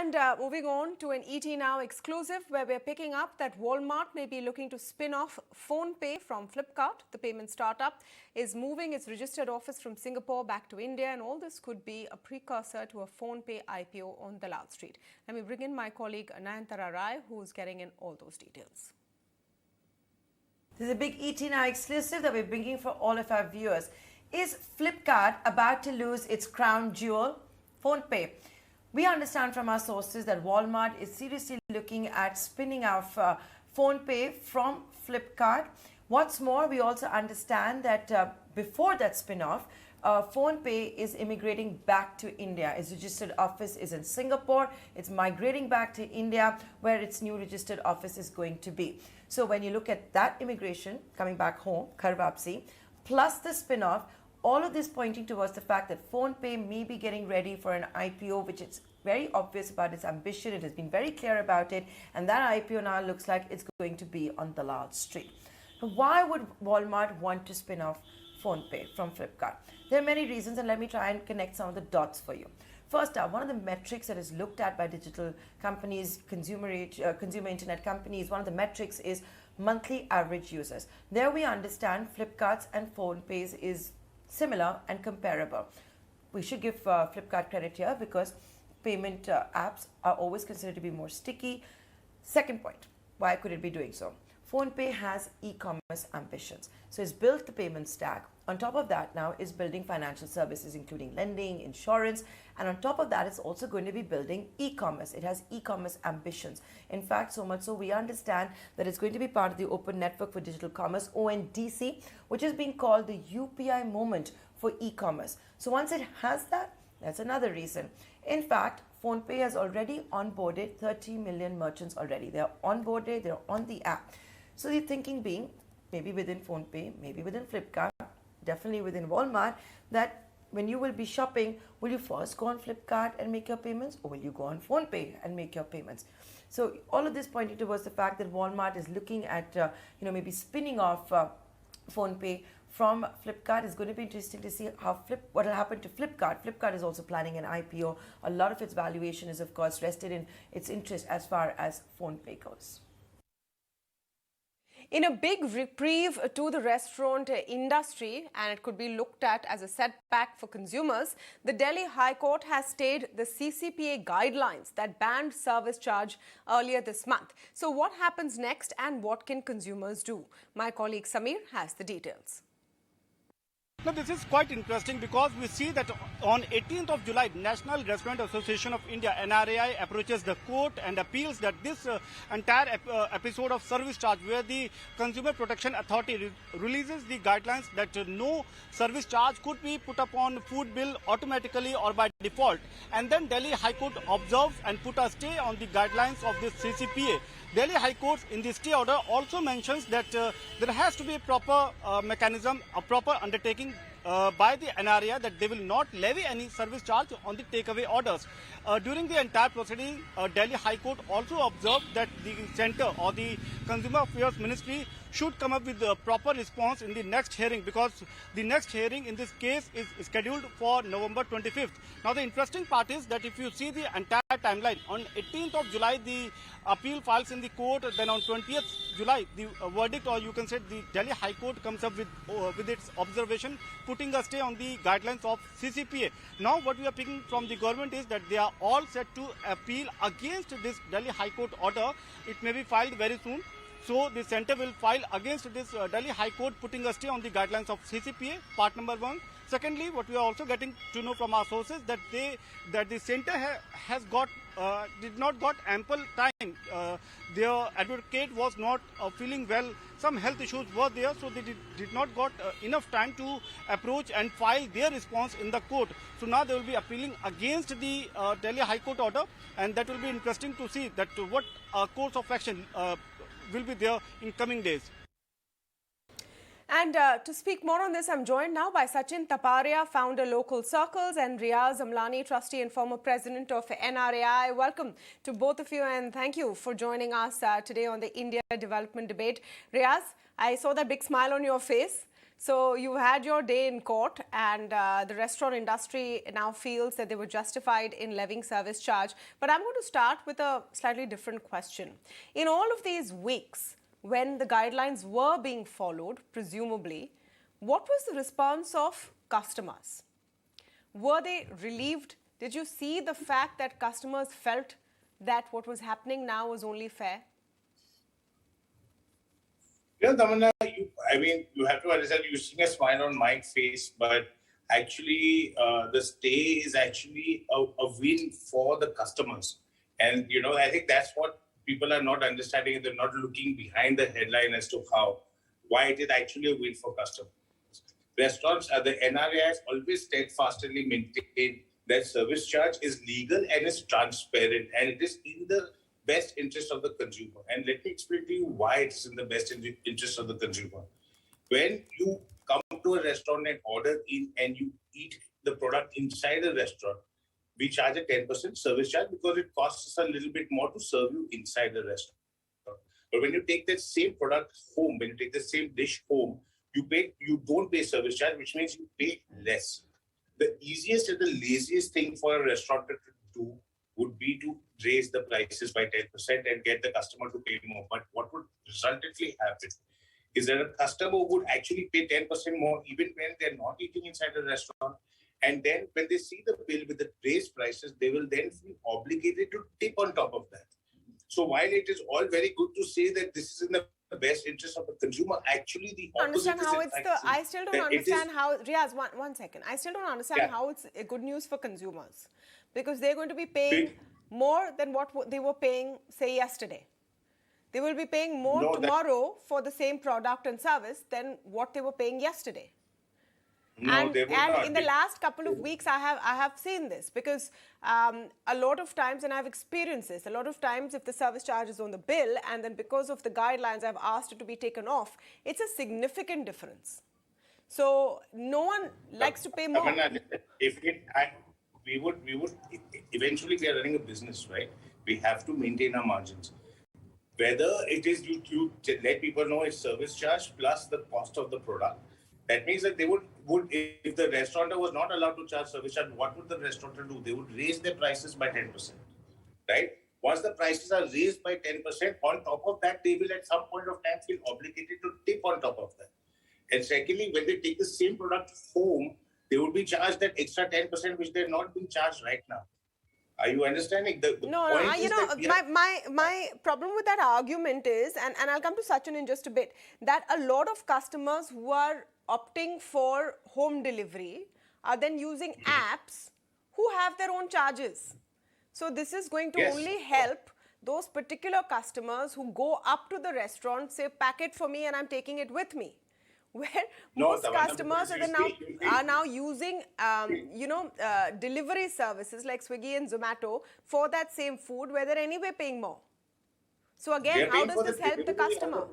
And moving on to an ET Now exclusive where we're picking up that Walmart may be looking to spin off PhonePe from Flipkart. The payment startup is moving its registered office from Singapore back to India, and all this could be a precursor to a PhonePe IPO on Dalal Street. Let me bring in my colleague NRAI, who's getting in all those details. This is a big ET Now exclusive that we're bringing for all of our viewers. Is Flipkart about to lose its crown jewel, PhonePe? We understand from our sources that Walmart is seriously looking at spinning off PhonePe from Flipkart. What's more, we also understand that before that spin-off, PhonePe is immigrating back to India. Its registered office is in Singapore. It's migrating back to India, where its new registered office is going to be. So when you look at that immigration coming back home, Ghar Wapsi, plus the spin-off, all of this pointing towards the fact that PhonePe may be getting ready for an IPO, which it's very obvious about its ambition. It has been very clear about it. And that IPO now looks like it's going to be on Dalal Street. So why would Walmart want to spin off PhonePe from Flipkart? There are many reasons, and let me try and connect some of the dots for you. First up, one of the metrics that is looked at by digital companies, consumer internet companies, one of the metrics is monthly average users. There we understand Flipkart's and PhonePe's is similar and comparable. We should give Flipkart credit here because payment apps are always considered to be more sticky. Second point, why could it be doing so? PhonePe has e-commerce ambitions. So it's built the payment stack. On top of that now is building financial services, including lending, insurance. And on top of that, it's also going to be building e-commerce. It has e-commerce ambitions. In fact, so much so we understand that it's going to be part of the Open Network for Digital Commerce, ONDC, which is being called the UPI moment for e-commerce. So once it has that, that's another reason. In fact, PhonePe has already onboarded 30 million merchants already. They're onboarded, they're on the app. So the thinking being, maybe within PhonePe, maybe within Flipkart, definitely within Walmart, that when you will be shopping, will you first go on Flipkart and make your payments, or will you go on PhonePe and make your payments? So all of this pointing towards the fact that Walmart is looking at, maybe spinning off PhonePe from Flipkart. Is going to be interesting to see what will happen to Flipkart. Flipkart is also planning an IPO. A lot of its valuation is, of course, rested in its interest as far as PhonePe goes. In a big reprieve to the restaurant industry, and it could be looked at as a setback for consumers, the Delhi High Court has stayed the CCPA guidelines that banned service charge earlier this month. So what happens next and what can consumers do? My colleague Samir has the details. Now, this is quite interesting because we see that on 18th of July, National Restaurant Association of India, NRAI, approaches the court and appeals that this entire episode of service charge, where the Consumer Protection Authority releases the guidelines that no service charge could be put upon food bill automatically or by default. And then Delhi High Court observes and put a stay on the guidelines of this CCPA. Delhi High Court in the stay order also mentions that there has to be a proper mechanism, a proper undertaking by the NRAI that they will not levy any service charge on the takeaway orders. During the entire proceeding, Delhi High Court also observed that the centre or the Consumer Affairs Ministry should come up with a proper response in the next hearing, because the next hearing in this case is scheduled for November 25th. Now, the interesting part is that if you see the entire timeline, on 18th of July, the appeal files in the court, then on 20th July, the verdict, or you can say the Delhi High Court comes up with its observation, putting a stay on the guidelines of CCPA. Now, what we are picking from the government is that they are all set to appeal against this Delhi High Court order. It may be filed very soon. So the centre will file against this Delhi High Court, putting a stay on the guidelines of CCPA, part number one. Secondly, what we are also getting to know from our sources that the centre did not got ample time. Their advocate was not feeling well. Some health issues were there, so they did not got enough time to approach and file their response in the court. So now they will be appealing against the Delhi High Court order, and that will be interesting to see that what course of action will be there in coming days. And to speak more on this, I'm joined now by Sachin Taparia, founder LocalCircles, and Riyaaz Amlani, trustee and former president of NRAI. Welcome to both of you, and thank you for joining us today on the India Development Debate. Riyaaz, I saw that big smile on your face. So you had your day in court, and the restaurant industry now feels that they were justified in levying service charge. But I'm going to start with a slightly different question. In all of these weeks, when the guidelines were being followed, presumably, what was the response of customers? Were they relieved? Did you see the fact that customers felt that what was happening now was only fair? Tamanna, you have to understand, you're seeing a smile on my face, but actually, the stay is actually a win for the customers. And, I think that's what people are not understanding. They're not looking behind the headline as to why it is actually a win for customers. Restaurants, the NRAI has always steadfastly maintained that service charge is legal and is transparent, and it is in the best interest of the consumer. And let me explain to you why it's in the best interest of the consumer. When you come to a restaurant and order in and you eat the product inside a restaurant, we charge a 10% service charge because it costs us a little bit more to serve you inside the restaurant. But when you take that same product home, when you take the same dish home, you don't pay service charge, which means you pay less. The easiest and the laziest thing for a restaurateur to do would be to raise the prices by 10% and get the customer to pay more. But what would resultantly happen is that a customer would actually pay 10% more even when they're not eating inside the restaurant. And then when they see the bill with the raised prices, they will then feel obligated to tip on top of that. So while it is all very good to say that this is in the best interest of the consumer, actually the opposite I still don't understand how, Riyaaz, one second. I still don't understand how it's a good news for consumers, because they're going to be paying more than what they were paying, say, yesterday. They will be paying more tomorrow for the same product and service than what they were paying yesterday. And in the last couple of weeks, I have seen this, because a lot of times, and I've experienced this, a lot of times if the service charge is on the bill and then because of the guidelines I've asked it to be taken off, it's a significant difference. So no one likes to pay more. We would eventually, we are running a business, right? We have to maintain our margins. Whether it is you let people know it's service charge plus the cost of the product. That means that they would if the restaurateur was not allowed to charge service charge, what would the restaurateur do? They would raise their prices by 10%, right? Once the prices are raised by 10%, on top of that, they will at some point of time feel obligated to tip on top of that. And secondly, when they take the same product home, they would be charged that extra 10%, which they're not being charged right now. Are you understanding? My problem with that argument is, and I'll come to Sachin in just a bit, that a lot of customers who are opting for home delivery are then using apps who have their own charges. So this is going to only help those particular customers who go up to the restaurant, say, pack it for me and I'm taking it with me. Where most customers are now using, delivery services like Swiggy and Zomato for that same food, where they're anyway paying more. So again, how does this help the customer?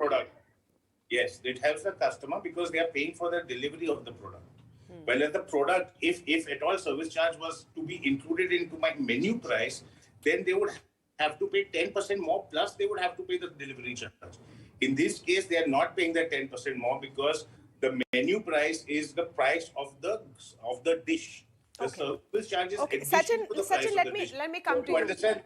Yes, it helps the customer because they are paying for the delivery of the product. Well, as the product, if at all service charge was to be included into my menu price, then they would have to pay 10% more, plus they would have to pay the delivery charge. In this case, they are not paying that 10% more because the menu price is the price of the dish. The service charge is Sachin, let me come to you. Understand?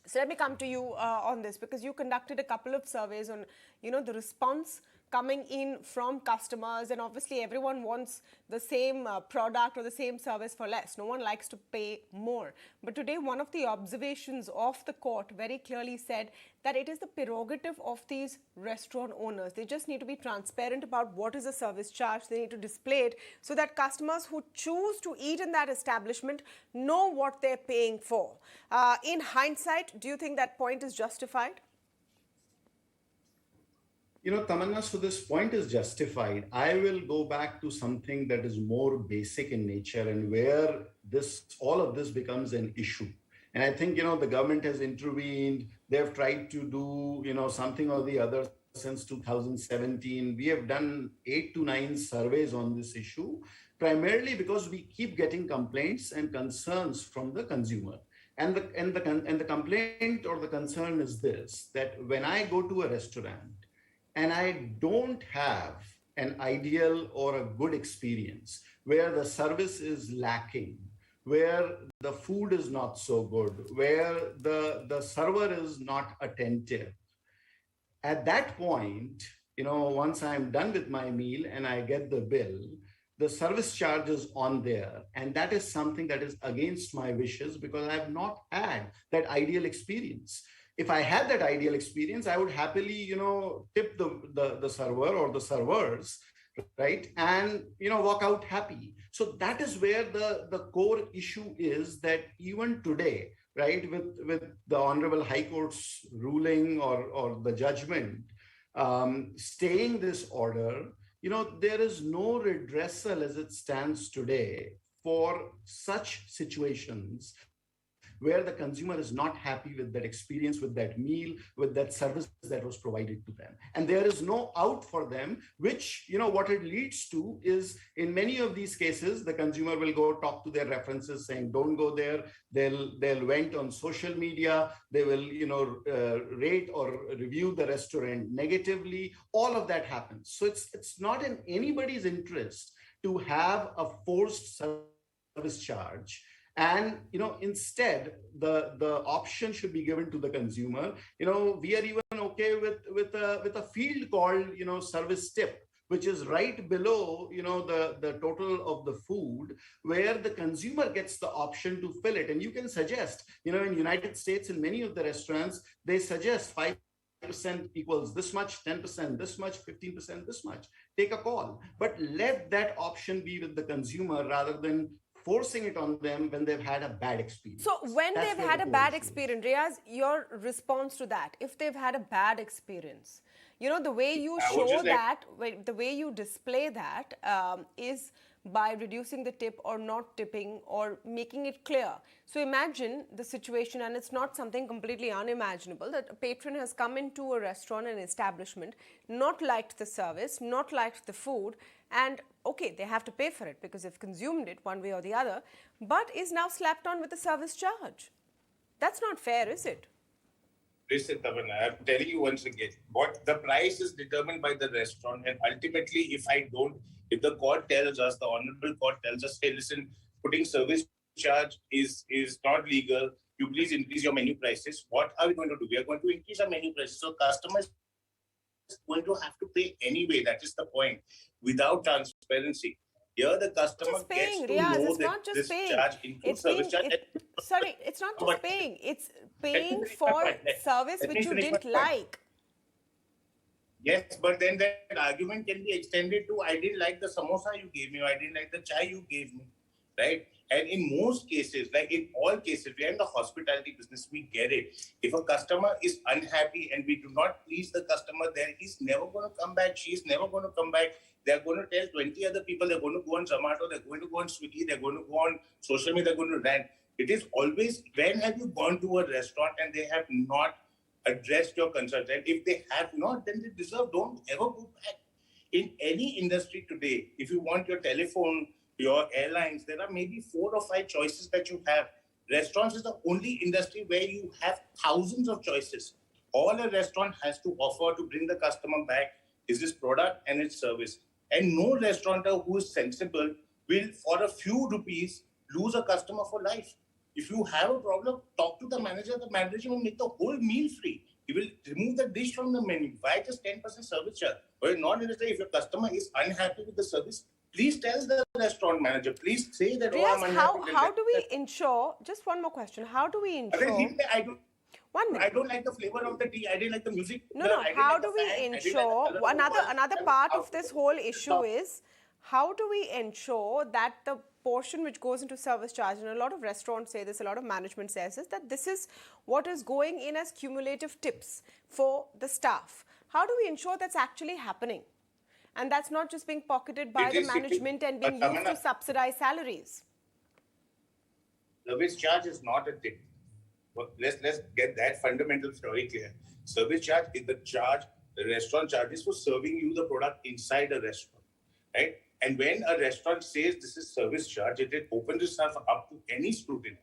So let me come to you on this, because you conducted a couple of surveys on, the response coming in from customers, and obviously everyone wants the same product or the same service for less. No one likes to pay more. But today, one of the observations of the court very clearly said that it is the prerogative of these restaurant owners. They just need to be transparent about what is the service charge. They need to display it so that customers who choose to eat in that establishment know what they're paying for. In hindsight, do you think that point is justified? Tamanna, so this point is justified. I will go back to something that is more basic in nature and where all of this becomes an issue. And I think, the government has intervened. They've tried to do, something or the other since 2017. We have done 8 to 9 surveys on this issue, primarily because we keep getting complaints and concerns from the consumer. And the complaint or the concern is this, that when I go to a restaurant and I don't have an ideal or a good experience where the service is lacking, where the food is not so good, where the server is not attentive, at that point, once I'm done with my meal and I get the bill, the service charge is on there. And that is something that is against my wishes because I have not had that ideal experience. If I had that ideal experience, I would happily, tip the server or the servers, right? And, walk out happy. So that is where the core issue is, that even today, right, with the Honorable High Court's ruling or the judgment, staying this order, there is no redressal as it stands today for such situations where the consumer is not happy with that experience, with that meal, with that service that was provided to them. And there is no out for them, which, what it leads to is, in many of these cases, the consumer will go talk to their references saying, don't go there. They'll vent on social media. They will, rate or review the restaurant negatively. All of that happens. So it's not in anybody's interest to have a forced service charge. And instead, the option should be given to the consumer. We are even okay with a field called service tip, which is right below the total of the food, where the consumer gets the option to fill it. And you can suggest, in United States, in many of the restaurants, they suggest 5% equals this much, 10% this much, 15% this much. Take a call, but let that option be with the consumer rather than forcing it on them when they've had a bad experience. So when they've had a bad experience, Riyaaz, your response to that, if they've had a bad experience, the way you show that, the way you display that is by reducing the tip or not tipping or making it clear. So imagine the situation, and it's not something completely unimaginable, that a patron has come into a restaurant, an establishment, not liked the service, not liked the food, and okay, they have to pay for it because they've consumed it one way or the other, but is now slapped on with a service charge. That's not fair, is it? Listen, Tamanna, I'm telling you once again, what the price is determined by the restaurant, and ultimately, if the court tells us, the honorable court tells us, hey, listen, putting service charge is not legal, you please increase your menu prices. What are we going to do? We are going to increase our menu prices. So customers going to have to pay anyway. That is the point. Without transparency, here the customer gets to know that this charge includes service charge. Sorry, it's not just paying. It's paying for service which you didn't like. Yes, but then that argument can be extended to, I didn't like the samosa you gave me, or I didn't like the chai you gave me, right? And in most cases, like in all cases, we are in the hospitality business, we get it. If a customer is unhappy and we do not please the customer, then he's never going to come back. She's never going to come back. They're going to tell 20 other people, they're going to go on Zomato, they're going to go on Swiggy, they're going to go on social media, they're going to rant. It is always, when have you gone to a restaurant and they have not addressed your concerns? And if they have not, then they deserve, don't ever go back. In any industry today, if you want your telephone, your airlines, there are maybe 4 or 5 choices that you have. Restaurants is the only industry where you have thousands of choices. All a restaurant has to offer to bring the customer back is its product and its service. And no restaurateur who is sensible will, for a few rupees, lose a customer for life. If you have a problem, talk to the manager will make the whole meal free. He will remove the dish from the menu. Why just 10% service charge? But not necessarily, if your customer is unhappy with the service, please tell the restaurant manager. Please say that, Riyaaz, how do we ensure, just one more question, how do we ensure... I don't like the flavor of the tea. I didn't like the music. No. How do we ensure, another part of this whole issue is, how do we ensure that the portion which goes into service charge, and a lot of restaurants say this, a lot of management says this, that this is what is going in as cumulative tips for the staff. How do we ensure that's actually happening? And that's not just being pocketed by the management and being used to subsidize salaries. Service charge is not a tip. Well, let's get that fundamental story clear. Service charge is the charge the restaurant charges for serving you the product inside a restaurant, right? And when a restaurant says this is service charge, it opens itself up to any scrutiny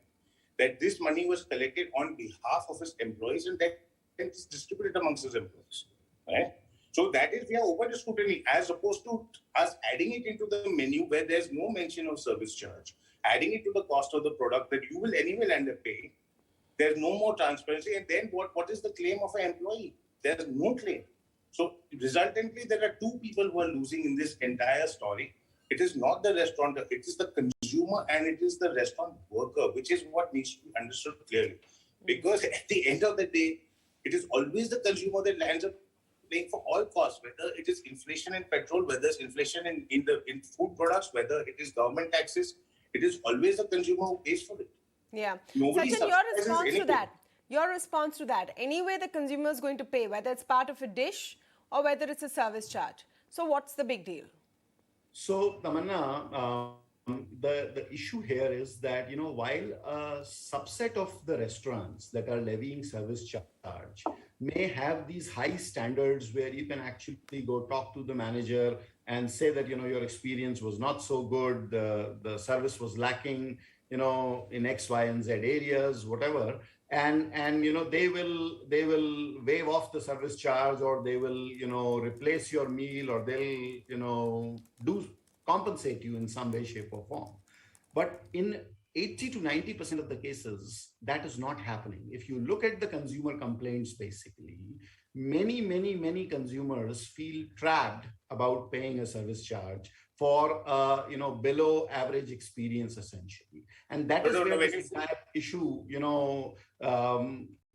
that this money was collected on behalf of its employees and that it's distributed amongst his employees, right? So that is, we are over the scrutiny, as opposed to us adding it into the menu where there's no mention of service charge, adding it to the cost of the product that you will anyway end up paying. There's no more transparency. And then what is the claim of an employee? There's no claim. So resultantly, there are two people who are losing in this entire story. It is not the restaurateur, it is the consumer and it is the restaurant worker, which is what needs to be understood clearly. Because at the end of the day, it is always the consumer that lands up paying for all costs, whether it is inflation in petrol, whether it's inflation in food products, whether it is government taxes, it is always the consumer who pays for it. Yeah. Nobody Sachin, your response anything. to that. Your response to that. Anyway, the consumer is going to pay, whether it's part of a dish or whether it's a service charge. So what's the big deal? So, Tamanna, the issue here is that, while a subset of the restaurants that are levying service charge may have these high standards where you can actually go talk to the manager and say that, your experience was not so good, the service was lacking, in X, Y, and Z areas, whatever. And they will waive off the service charge, or they will replace your meal, or they'll compensate you in some way, shape, or form. But in 80 to 90% of the cases, that is not happening. If you look at the consumer complaints, basically, many consumers feel trapped about paying a service charge for below average experience, essentially. And that is where this entire issue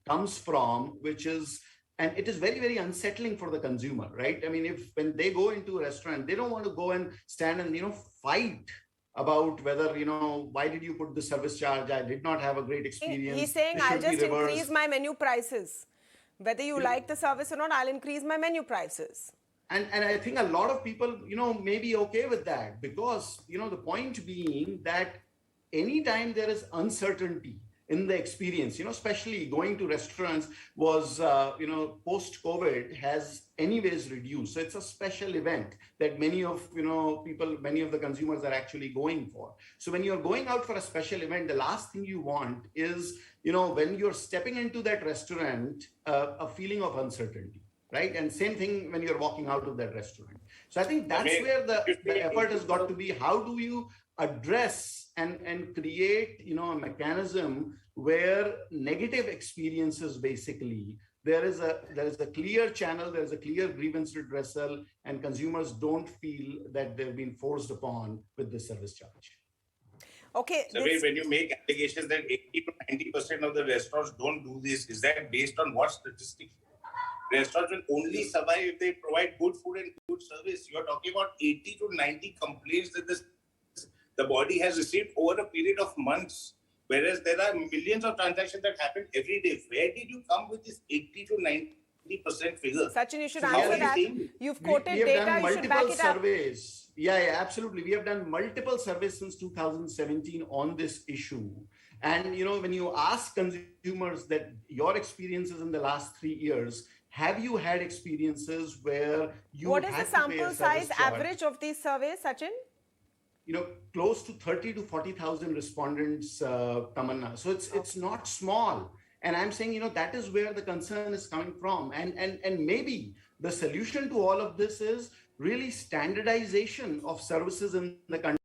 comes from, which is, and it is very, very unsettling for the consumer, right? I mean, when they go into a restaurant, they don't want to go and stand and fight about whether, why did you put the service charge? I did not have a great experience. He's saying, I'll just increase my menu prices. Whether you like the service or not, I'll increase my menu prices. And I think a lot of people, may be okay with that, because, the point being that anytime there is uncertainty in the experience, especially going to restaurants was, post-COVID has anyways reduced. So it's a special event that many of the consumers are actually going for. So when you're going out for a special event, the last thing you want is, when you're stepping into that restaurant, a feeling of uncertainty. Right. And same thing when you're walking out of that restaurant. So I think that's where the effort has got to be. How do you address and create, a mechanism where negative experiences, basically, there is a clear channel, there's a clear grievance redressal, and consumers don't feel that they've been forced upon with the service charge. Okay. So when you make allegations that 80 to 90% of the restaurants don't do this, is that based on what statistics? Restaurants will only survive if they provide good food and good service. You're talking about 80 to 90 complaints that the body has received over a period of months, whereas there are millions of transactions that happen every day. Where did you come with this 80 to 90% figure? Sachin, you should answer that. You've quoted data, you should back it up. Surveys. Yeah, absolutely. We have done multiple surveys since 2017 on this issue. And, when you ask consumers that your experiences in the last 3 years, have you had experiences where you What is the sample size average of these surveys, Sachin? Close to 30 to 40,000 respondents, Tamanna. So it's not small. And I'm saying, that is where the concern is coming from. And maybe the solution to all of this is really standardization of services in the country.